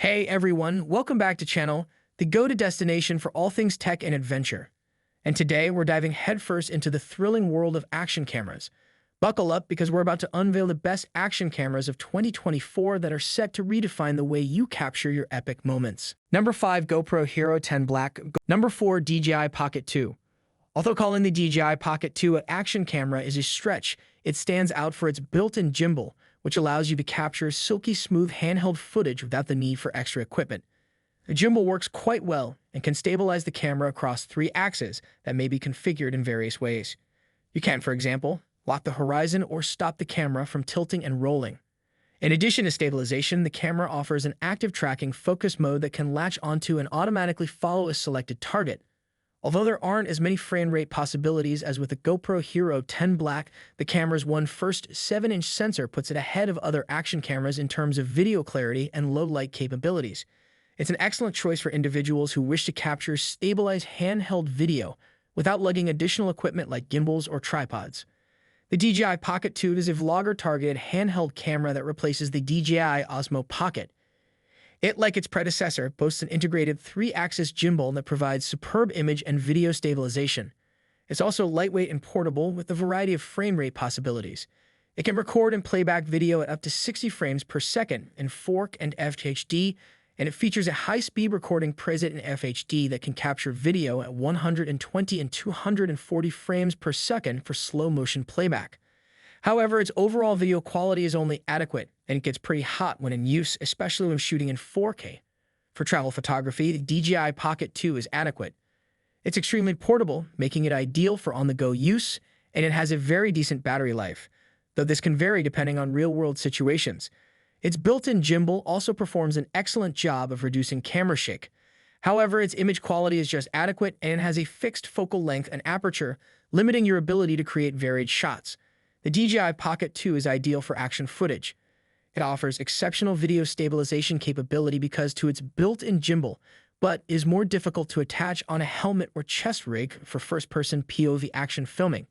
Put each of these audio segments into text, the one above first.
Hey everyone, welcome back to channel, the go-to destination for all things tech and adventure. And today we're diving headfirst into the thrilling world of action cameras. Buckle up because we're about to unveil the best action cameras of 2024 that are set to redefine the way you capture your epic moments. Number 5, GoPro Hero 10 Black. Number 4, DJI Pocket 2. Although calling the DJI Pocket 2 an action camera is a stretch, it stands out for its built-in gimbal, which allows you to capture silky smooth handheld footage without the need for extra equipment. The gimbal works quite well and can stabilize the camera across 3 axes that may be configured in various ways. You can, for example, lock the horizon or stop the camera from tilting and rolling. In addition to stabilization, the camera offers an active tracking focus mode that can latch onto and automatically follow a selected target. Although there aren't as many frame rate possibilities as with the GoPro Hero 10 Black, the camera's first 7-inch sensor puts it ahead of other action cameras in terms of video clarity and low light capabilities. It's an excellent choice for individuals who wish to capture stabilized handheld video without lugging additional equipment like gimbals or tripods. The DJI Pocket 2 is a vlogger-targeted handheld camera that replaces the DJI Osmo Pocket. It, like its predecessor, boasts an integrated 3-axis gimbal that provides superb image and video stabilization. It's also lightweight and portable with a variety of frame rate possibilities. It can record and playback video at up to 60 frames per second in 4K and FHD, and it features a high-speed recording preset in FHD that can capture video at 120 and 240 frames per second for slow-motion playback. However, its overall video quality is only adequate, and it gets pretty hot when in use, especially when shooting in 4K. For travel photography, the DJI Pocket 2 is adequate. It's extremely portable, making it ideal for on-the-go use, and it has a very decent battery life, though this can vary depending on real-world situations. Its built-in gimbal also performs an excellent job of reducing camera shake. However, its image quality is just adequate, and it has a fixed focal length and aperture, limiting your ability to create varied shots. The DJI Pocket 2 is ideal for action footage. It offers exceptional video stabilization capability because to its built-in gimbal, but is more difficult to attach on a helmet or chest rig for first-person POV action filming.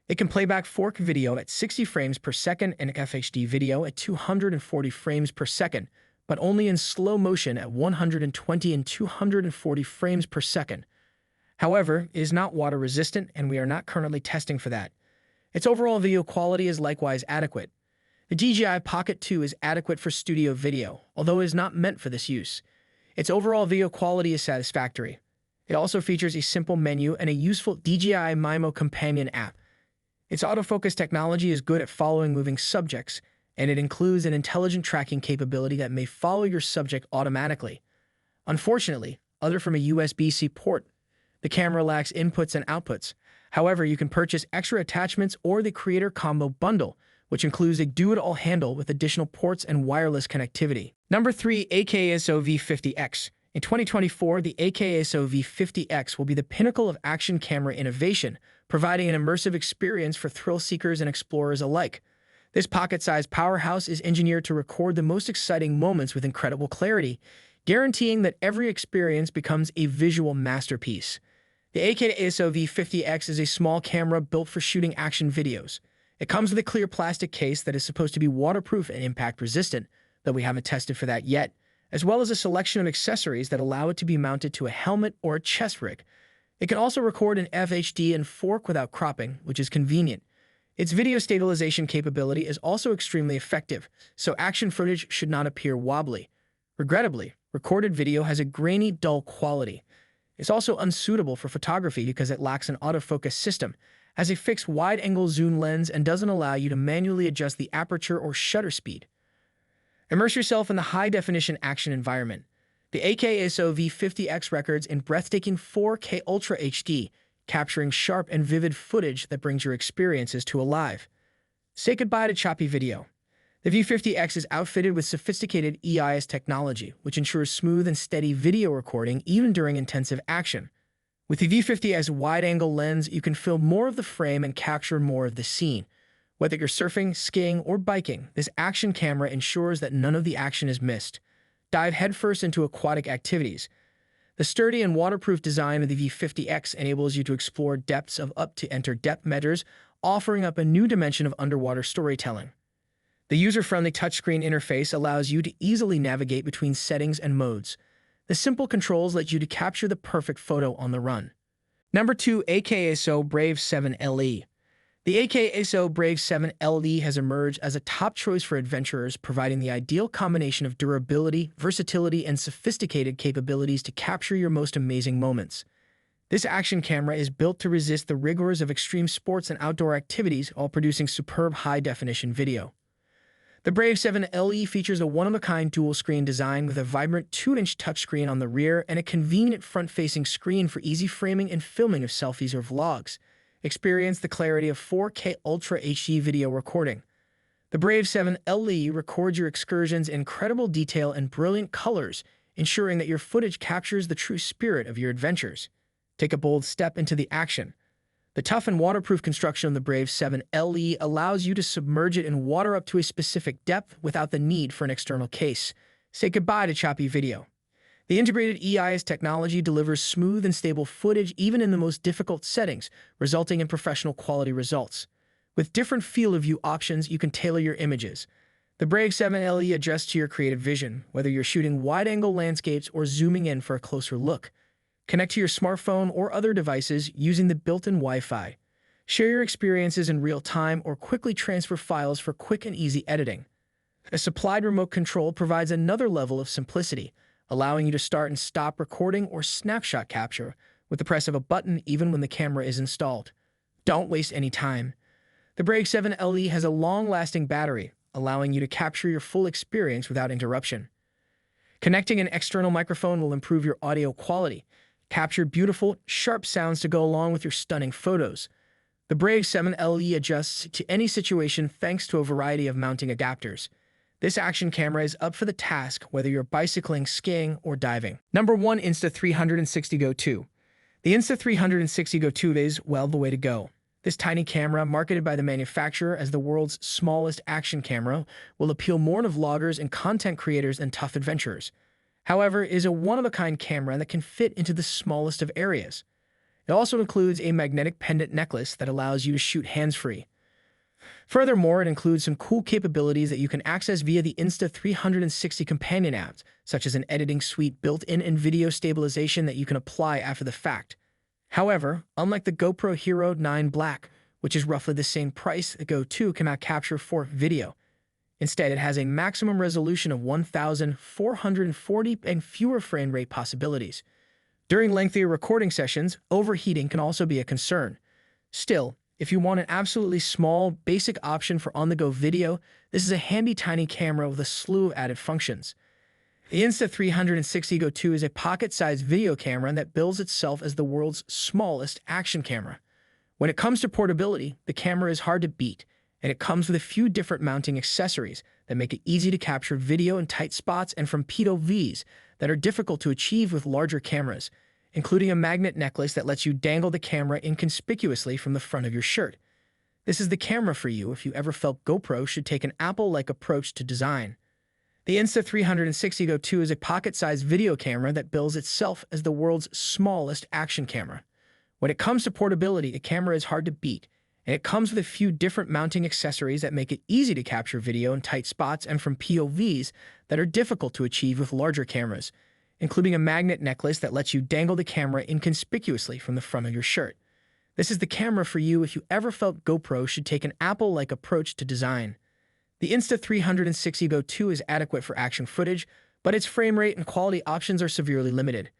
It can play back 4K video at 60 frames per second and FHD video at 240 frames per second, but only in slow motion at 120 and 240 frames per second. However, it is not water-resistant, and we are not currently testing for that. Its overall video quality is likewise adequate. The DJI Pocket 2 is adequate for studio video, although it is not meant for this use. Its overall video quality is satisfactory. It also features a simple menu and a useful DJI Mimo companion app. Its autofocus technology is good at following moving subjects, and it includes an intelligent tracking capability that may follow your subject automatically. Unfortunately, other from a USB-C port, the camera lacks inputs and outputs. However, you can purchase extra attachments or the Creator Combo Bundle, which includes a do-it-all handle with additional ports and wireless connectivity. Number 3, AKASO V50X. In 2024, the AKASO V50X will be the pinnacle of action camera innovation, providing an immersive experience for thrill seekers and explorers alike. This pocket-sized powerhouse is engineered to record the most exciting moments with incredible clarity, guaranteeing that every experience becomes a visual masterpiece. The AKASO V50X is a small camera built for shooting action videos. It comes with a clear plastic case that is supposed to be waterproof and impact-resistant, though we haven't tested for that yet, as well as a selection of accessories that allow it to be mounted to a helmet or a chest rig. It can also record in FHD and 4K without cropping, which is convenient. Its video stabilization capability is also extremely effective, so action footage should not appear wobbly. Regrettably, recorded video has a grainy, dull quality. It's also unsuitable for photography because it lacks an autofocus system, has a fixed wide-angle zoom lens, and doesn't allow you to manually adjust the aperture or shutter speed. Immerse yourself in the high-definition action environment. The AKASO V50X records in breathtaking 4K Ultra HD, capturing sharp and vivid footage that brings your experiences to life. Say goodbye to choppy video. The V50X is outfitted with sophisticated EIS technology, which ensures smooth and steady video recording even during intensive action. With the V50X wide-angle lens, you can film more of the frame and capture more of the scene. Whether you're surfing, skiing, or biking, this action camera ensures that none of the action is missed. Dive headfirst into aquatic activities. The sturdy and waterproof design of the V50X enables you to explore depths of up to enter depth measures, offering up a new dimension of underwater storytelling. The user-friendly touchscreen interface allows you to easily navigate between settings and modes. The simple controls let you to capture the perfect photo on the run. Number 2, AKASO Brave 7 LE. The AKASO Brave 7 LE has emerged as a top choice for adventurers, providing the ideal combination of durability, versatility, and sophisticated capabilities to capture your most amazing moments. This action camera is built to resist the rigors of extreme sports and outdoor activities while producing superb high-definition video. The Brave 7 LE features a one-of-a-kind dual-screen design with a vibrant 2-inch touchscreen on the rear and a convenient front-facing screen for easy framing and filming of selfies or vlogs. Experience the clarity of 4K Ultra HD video recording. The Brave 7 LE records your excursions in incredible detail and brilliant colors, ensuring that your footage captures the true spirit of your adventures. Take a bold step into the action. The tough and waterproof construction of the Brave 7 LE allows you to submerge it in water up to a specific depth without the need for an external case. Say goodbye to choppy video. The integrated EIS technology delivers smooth and stable footage even in the most difficult settings, resulting in professional quality results. With different field of view options, you can tailor your images. The Brave 7 LE adjusts to your creative vision, whether you're shooting wide-angle landscapes or zooming in for a closer look. Connect to your smartphone or other devices using the built-in Wi-Fi. Share your experiences in real time or quickly transfer files for quick and easy editing. A supplied remote control provides another level of simplicity, allowing you to start and stop recording or snapshot capture with the press of a button even when the camera is installed. Don't waste any time. The Brave 7 LE has a long-lasting battery, allowing you to capture your full experience without interruption. Connecting an external microphone will improve your audio quality. Capture beautiful, sharp sounds to go along with your stunning photos. The Brave 7 LE adjusts to any situation thanks to a variety of mounting adapters. This action camera is up for the task whether you're bicycling, skiing, or diving. Number 1, Insta360 Go 2. The Insta360 Go 2 is, well, the way to go. This tiny camera, marketed by the manufacturer as the world's smallest action camera, will appeal more to vloggers and content creators than tough adventurers. However, it is a one-of-a-kind camera that can fit into the smallest of areas. It also includes a magnetic pendant necklace that allows you to shoot hands-free. Furthermore, it includes some cool capabilities that you can access via the Insta360 companion apps, such as an editing suite built-in and video stabilization that you can apply after the fact. However, unlike the GoPro Hero 9 Black, which is roughly the same price, the Go 2 cannot capture 4K video. Instead, it has a maximum resolution of 1440 and fewer frame rate possibilities. During lengthier recording sessions, overheating can also be a concern. Still, if you want an absolutely small, basic option for on-the-go video, this is a handy tiny camera with a slew of added functions. The Insta360 Go 2 is a pocket-sized video camera that bills itself as the world's smallest action camera. When it comes to portability, the camera is hard to beat, and it comes with a few different mounting accessories that make it easy to capture video in tight spots and from POVs that are difficult to achieve with larger cameras, including a magnet necklace that lets you dangle the camera inconspicuously from the front of your shirt. This is the camera for you if you ever felt GoPro should take an Apple-like approach to design. The Insta360 Go 2 is a pocket-sized video camera that bills itself as the world's smallest action camera. When it comes to portability, the camera is hard to beat, and it comes with a few different mounting accessories that make it easy to capture video in tight spots and from POVs that are difficult to achieve with larger cameras, including a magnet necklace that lets you dangle the camera inconspicuously from the front of your shirt. This is the camera for you if you ever felt GoPro should take an Apple-like approach to design. The Insta360 Go 2 is adequate for action footage, but its frame rate and quality options are severely limited.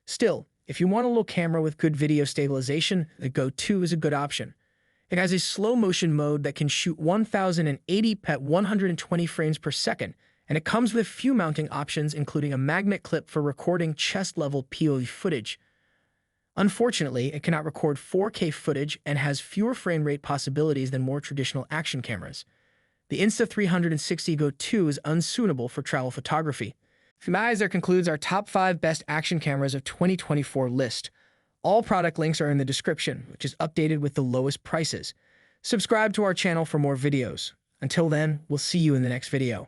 Still, if you want a little camera with good video stabilization, the Go 2 is a good option. It has a slow-motion mode that can shoot 1080p at 120 frames per second, and it comes with a few mounting options including a magnet clip for recording chest-level POV footage. Unfortunately, it cannot record 4K footage and has fewer frame rate possibilities than more traditional action cameras. The Insta360 Go 2 is unsuitable for travel photography. That concludes our top 5 best action cameras of 2024 list. All product links are in the description, which is updated with the lowest prices. Subscribe to our channel for more videos. Until then, we'll see you in the next video.